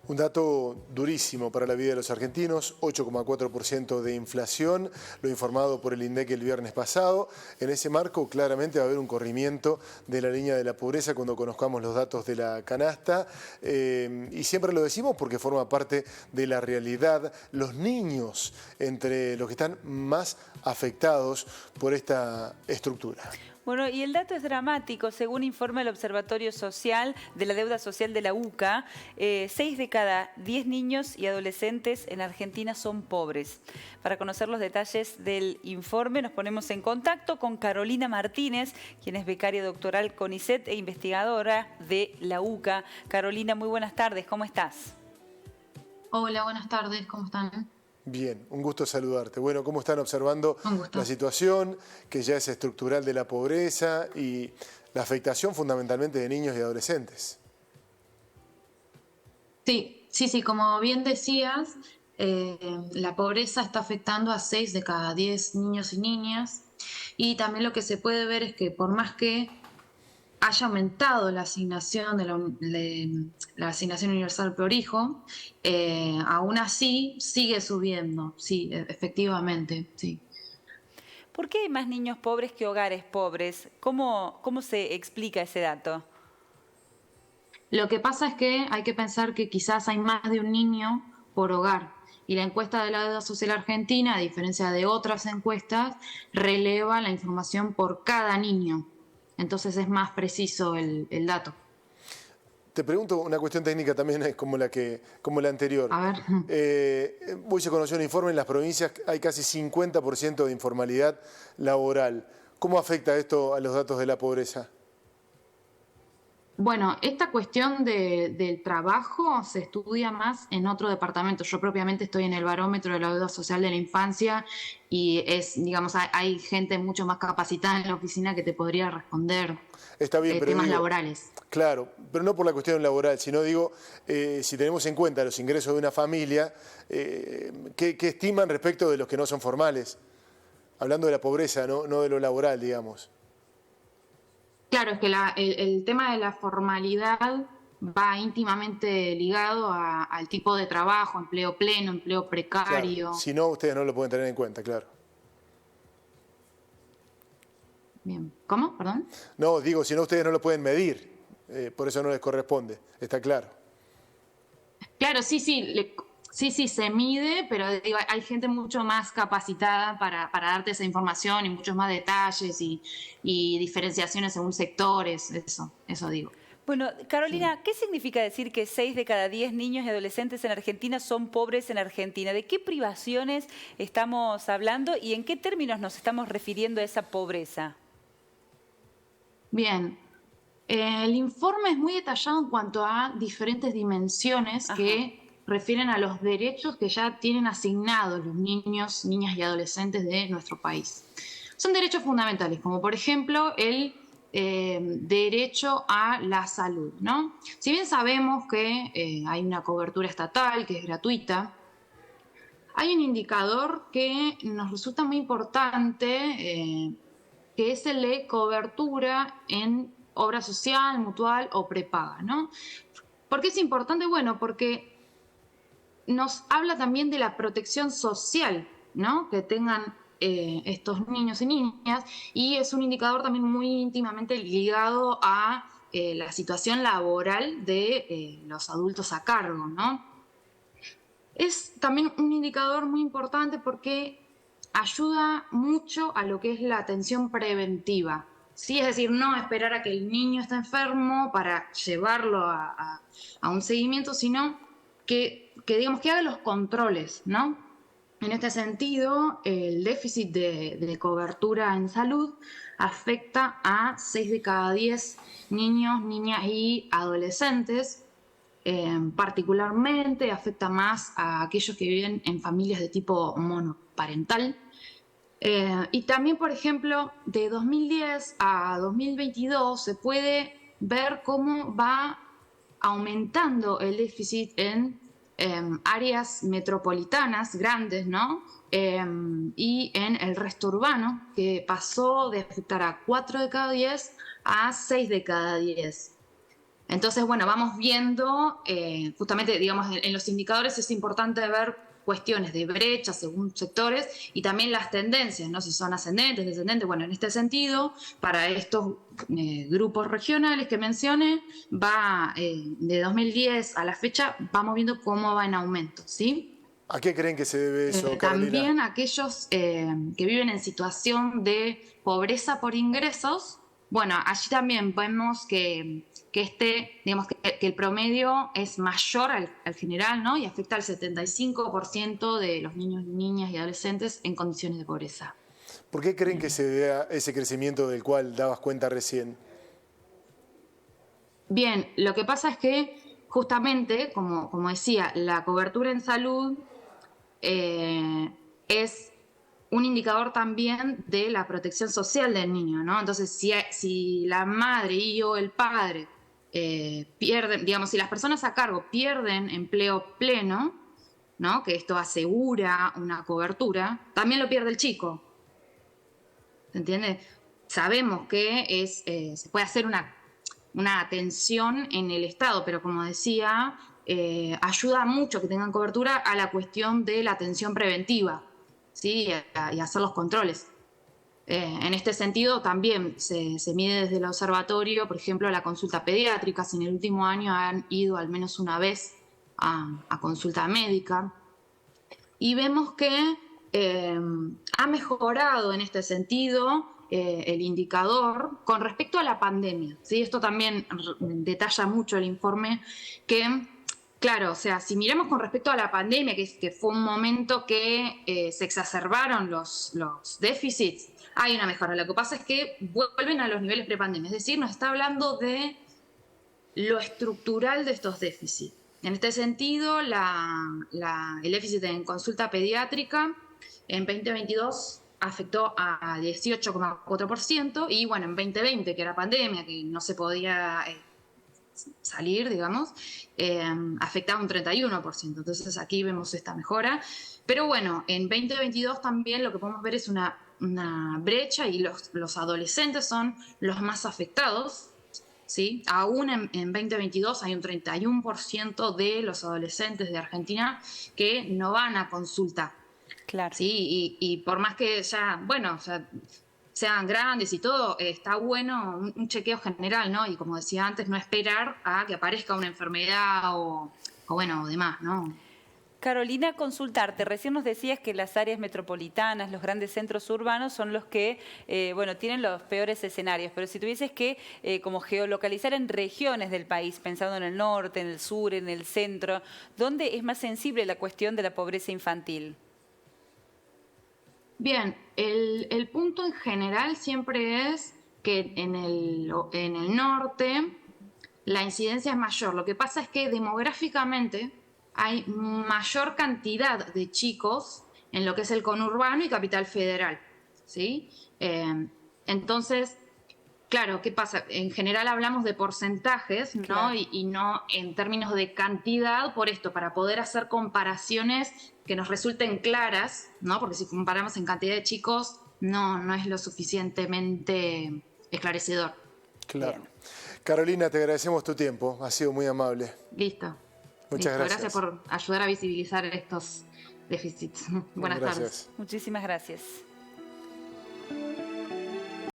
Un dato durísimo para la vida de los argentinos, 8,4% de inflación, lo informado por el INDEC el viernes pasado. En ese marco claramente va a haber un corrimiento de la línea de la pobreza cuando conozcamos los datos de la canasta. Y siempre lo decimos porque forma parte de la realidad. Los niños, entre los que están más afectados por esta estructura. Bueno, y el dato es dramático. Según informa el Observatorio Social de la Deuda Social de la UCA, 6 de cada 10 niños y adolescentes en Argentina son pobres. Para conocer los detalles del informe nos ponemos en contacto con Carolina Martínez, quien es becaria doctoral CONICET e investigadora de la UCA. Carolina, muy buenas tardes, ¿cómo estás? Hola, buenas tardes, ¿cómo están? Bien, un gusto saludarte. Bueno, ¿cómo están observando la situación que ya es estructural de la pobreza y la afectación fundamentalmente de niños y adolescentes? Sí, como bien decías, la pobreza está afectando a 6 de cada 10 niños y niñas, y también lo que se puede ver es que por más que haya aumentado la asignación la asignación universal por hijo, aún así sigue subiendo, sí, efectivamente, sí. ¿Por qué hay más niños pobres que hogares pobres? ¿Cómo se explica ese dato? Lo que pasa es que hay que pensar que quizás hay más de un niño por hogar. Y la encuesta de la Deuda Social Argentina, a diferencia de otras encuestas, releva la información por cada niño. Entonces es más preciso el dato. Te pregunto una cuestión técnica también como la anterior. A ver. Hoy se conoció un informe, en las provincias hay casi 50% de informalidad laboral. ¿Cómo afecta esto a los datos de la pobreza? Bueno, esta cuestión del trabajo se estudia más en otro departamento. Yo propiamente estoy en el barómetro de la deuda social de la infancia y hay gente mucho más capacitada en la oficina que te podría responder. Está bien, pero temas laborales. Claro, pero no por la cuestión laboral, sino si tenemos en cuenta los ingresos de una familia, ¿qué estiman respecto de los que no son formales? Hablando de la pobreza, no de lo laboral, digamos. Claro, es que el tema de la formalidad va íntimamente ligado al tipo de trabajo, empleo pleno, empleo precario. Claro. Si no, ustedes no lo pueden tener en cuenta, claro. Bien. ¿Cómo? ¿Perdón? No, digo, si no, ustedes no lo pueden medir, por eso no les corresponde, está claro. Claro, sí, se mide, pero digo, hay gente mucho más capacitada para darte esa información y muchos más detalles y diferenciaciones según sectores, eso digo. Bueno, Carolina, ¿qué significa decir que 6 de cada 10 niños y adolescentes en Argentina son pobres en Argentina? ¿De qué privaciones estamos hablando y en qué términos nos estamos refiriendo a esa pobreza? Bien, el informe es muy detallado en cuanto a diferentes dimensiones que refieren a los derechos que ya tienen asignados los niños, niñas y adolescentes de nuestro país. Son derechos fundamentales, como por ejemplo el derecho a la salud, ¿no? Si bien sabemos que hay una cobertura estatal que es gratuita, hay un indicador que nos resulta muy importante, que es el de cobertura en obra social, mutual o prepaga, ¿no? ¿Por qué es importante? Bueno, porque nos habla también de la protección social, ¿no? Que tengan estos niños y niñas, y es un indicador también muy íntimamente ligado a la situación laboral de los adultos a cargo, ¿no? Es también un indicador muy importante porque ayuda mucho a lo que es la atención preventiva. Sí, es decir, no esperar a que el niño esté enfermo para llevarlo a un seguimiento, sino que haga los controles, ¿no? En este sentido, el déficit de cobertura en salud afecta a 6 de cada 10 niños, niñas y adolescentes. Particularmente afecta más a aquellos que viven en familias de tipo monoparental. Y también, por ejemplo, de 2010 a 2022 se puede ver cómo va aumentando el déficit en áreas metropolitanas grandes, ¿no? Y en el resto urbano, que pasó de afectar a 4 de cada 10 a 6 de cada 10. Entonces, bueno, vamos viendo, justamente, digamos, en los indicadores es importante ver cuestiones de brecha según sectores y también las tendencias, ¿no? Si son ascendentes, descendentes. Bueno, en este sentido, para estos grupos regionales que mencioné, va de 2010 a la fecha, vamos viendo cómo va en aumento, ¿sí? ¿A qué creen que se debe eso, Carolina? También aquellos que viven en situación de pobreza por ingresos, bueno, allí también vemos que digamos que el promedio es mayor al general, ¿no? Y afecta al 75% de los niños, niñas y adolescentes en condiciones de pobreza. ¿Por qué creen que se debe a ese crecimiento del cual dabas cuenta recién? Bien, lo que pasa es que justamente, como decía, la cobertura en salud es un indicador también de la protección social del niño, ¿no? Entonces, si la madre y o el padre pierden, digamos, si las personas a cargo pierden empleo pleno, ¿no? Que esto asegura una cobertura, también lo pierde el chico. ¿Se entiende? Sabemos que se puede hacer una atención en el Estado, pero como decía, ayuda mucho que tengan cobertura a la cuestión de la atención preventiva, ¿sí? Y hacer los controles. En este sentido también se mide desde el observatorio, por ejemplo, la consulta pediátrica, si en el último año han ido al menos una vez a consulta médica, y vemos que ha mejorado en este sentido el indicador con respecto a la pandemia, ¿sí? Esto también detalla mucho el informe que, claro, o sea, si miramos con respecto a la pandemia, que fue un momento que se exacerbaron los déficits, hay una mejora. Lo que pasa es que vuelven a los niveles prepandemia, es decir, nos está hablando de lo estructural de estos déficits. En este sentido, el déficit en consulta pediátrica en 2022 afectó a 18,4% y bueno, en 2020, que era pandemia, que no se podía salir, digamos, afectaba un 31%. Entonces aquí vemos esta mejora. Pero bueno, en 2022 también lo que podemos ver es una brecha y los adolescentes son los más afectados, ¿sí? Aún en 2022 hay un 31% de los adolescentes de Argentina que no van a consulta. Claro. ¿Sí? Y por más que ya, bueno, o sea, sean grandes y todo, está bueno un chequeo general, ¿no? Y como decía antes, no esperar a que aparezca una enfermedad o bueno, o demás, ¿no? Carolina, consultarte. Recién nos decías que las áreas metropolitanas, los grandes centros urbanos son los que, bueno, tienen los peores escenarios. Pero si tuvieses que como geolocalizar en regiones del país, pensando en el norte, en el sur, en el centro, ¿dónde es más sensible la cuestión de la pobreza infantil? Bien, el punto en general siempre es que en el norte la incidencia es mayor. Lo que pasa es que demográficamente hay mayor cantidad de chicos en lo que es el conurbano y Capital Federal, ¿sí? Entonces, claro, ¿qué pasa? En general hablamos de porcentajes, ¿no? Claro. Y no en términos de cantidad, por esto, para poder hacer comparaciones que nos resulten claras, ¿no? Porque si comparamos en cantidad de chicos, no es lo suficientemente esclarecedor. Claro. Bien. Carolina, te agradecemos tu tiempo, ha sido muy amable. Listo. Muchas gracias. Gracias por ayudar a visibilizar estos déficits. Buenas tardes. Muchísimas gracias.